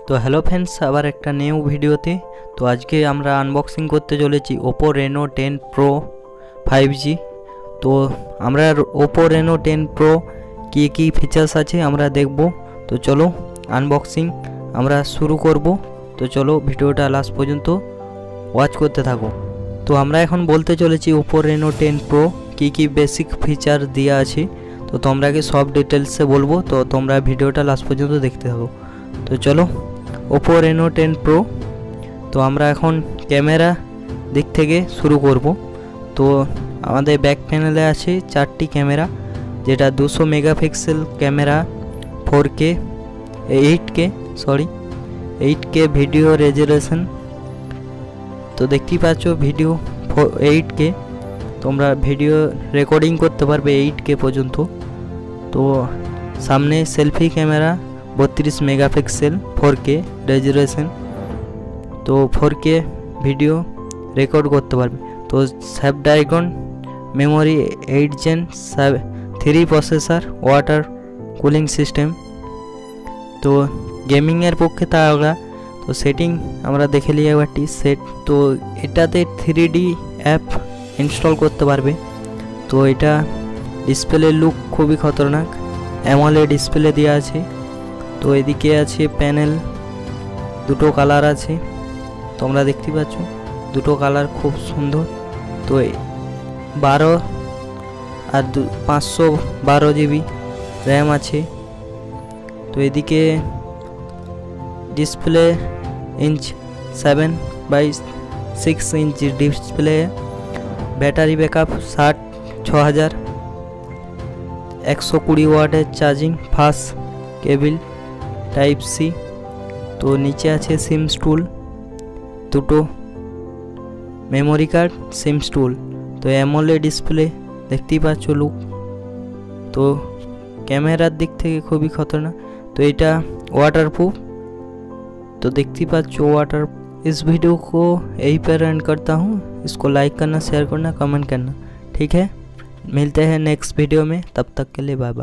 তো hello friends, আবার একটা নিউ ভিডিওতে। তো আজকে আমরা আনবক্সিং করতে চলেছি ওপো রেনো 10 প্রো 5G। তো আমরা ওপো রেনো 10 প্রো কি ফিচার্স আছে আমরা দেখব। তো চলো আনবক্সিং আমরা শুরু করব। তো চলো ভিডিওটা লাস্ট পর্যন্ত ওয়াচ করতে থাকো। তো আমরা এখন বলতে চলেছি ওপো রেনো 10 প্রো কি বেসিক ফিচার দেওয়া আছে। তো তোমরাকে সব ডিটেলসে বলবো, তো তোমরা ভিডিওটা লাস্ট পর্যন্ত দেখতে থাকো। তো চলো ওপো রেনো 10 প্রো। তো আমরা এখন ক্যামেরা দিক থেকে শুরু করব। তো আমাদের ব্যাক প্যানেলে আছে 4টি ক্যামেরা, যেটা 200 megapixel camera, 8K video resolution. তো দেখতেই পাচ্ছ ভিডিও 8K, তোমরা ভিডিও রেকর্ডিং করতে পারবে 8K পর্যন্ত। তো সামনে selfie camera 32 megapixel 4K resolution, তো 4K ভিডিও রেকর্ড করতে পারবে। তো Snapdragon memory 8 Gen 3 processor, water cooling system. তো গেমিংয়ের পক্ষে তা আলাদা। তো সেটিং আমরা দেখে নিই একবারটি সেট। তো এটাতে 3D অ্যাপ ইনস্টল করতে পারবে। তো এটা ডিসপ্লে লুক খুবই খতরনাক, অ্যামোলেড ডিসপ্লে দেওয়া আছে। তো এদিকে আছে প্যানেল, দুটো কালার আছে, তোমরা দেখতে পাচ্ছ দুটো কালার খুব সুন্দর। তো 12 আর 512 GB র্যাম আছে। তো এদিকে display inch 7/6 inch display, battery backup 6000, 120 ওয়াটের charging, fast cable type C. তো নিচে আছে সিম স্টুল, দুটো মেমোরি কার্ড, সিম স্টুল। তো অ্যামোলেড ডিসপ্লে দেখতেই পাচ্ছ লুক। তো ক্যামেরার দিক থেকে খুবই খতরনাক। तो এটা वाटरप्रूफ, तो देखती पाচ্ছ वाटर। इस वीडियो को यहीं पर एंड करता हूँ। इसको लाइक करना, शेयर करना, कमेंट करना, ठीक है। मिलते हैं नेक्स्ट वीडियो में, तब तक के लिए बाय बाय।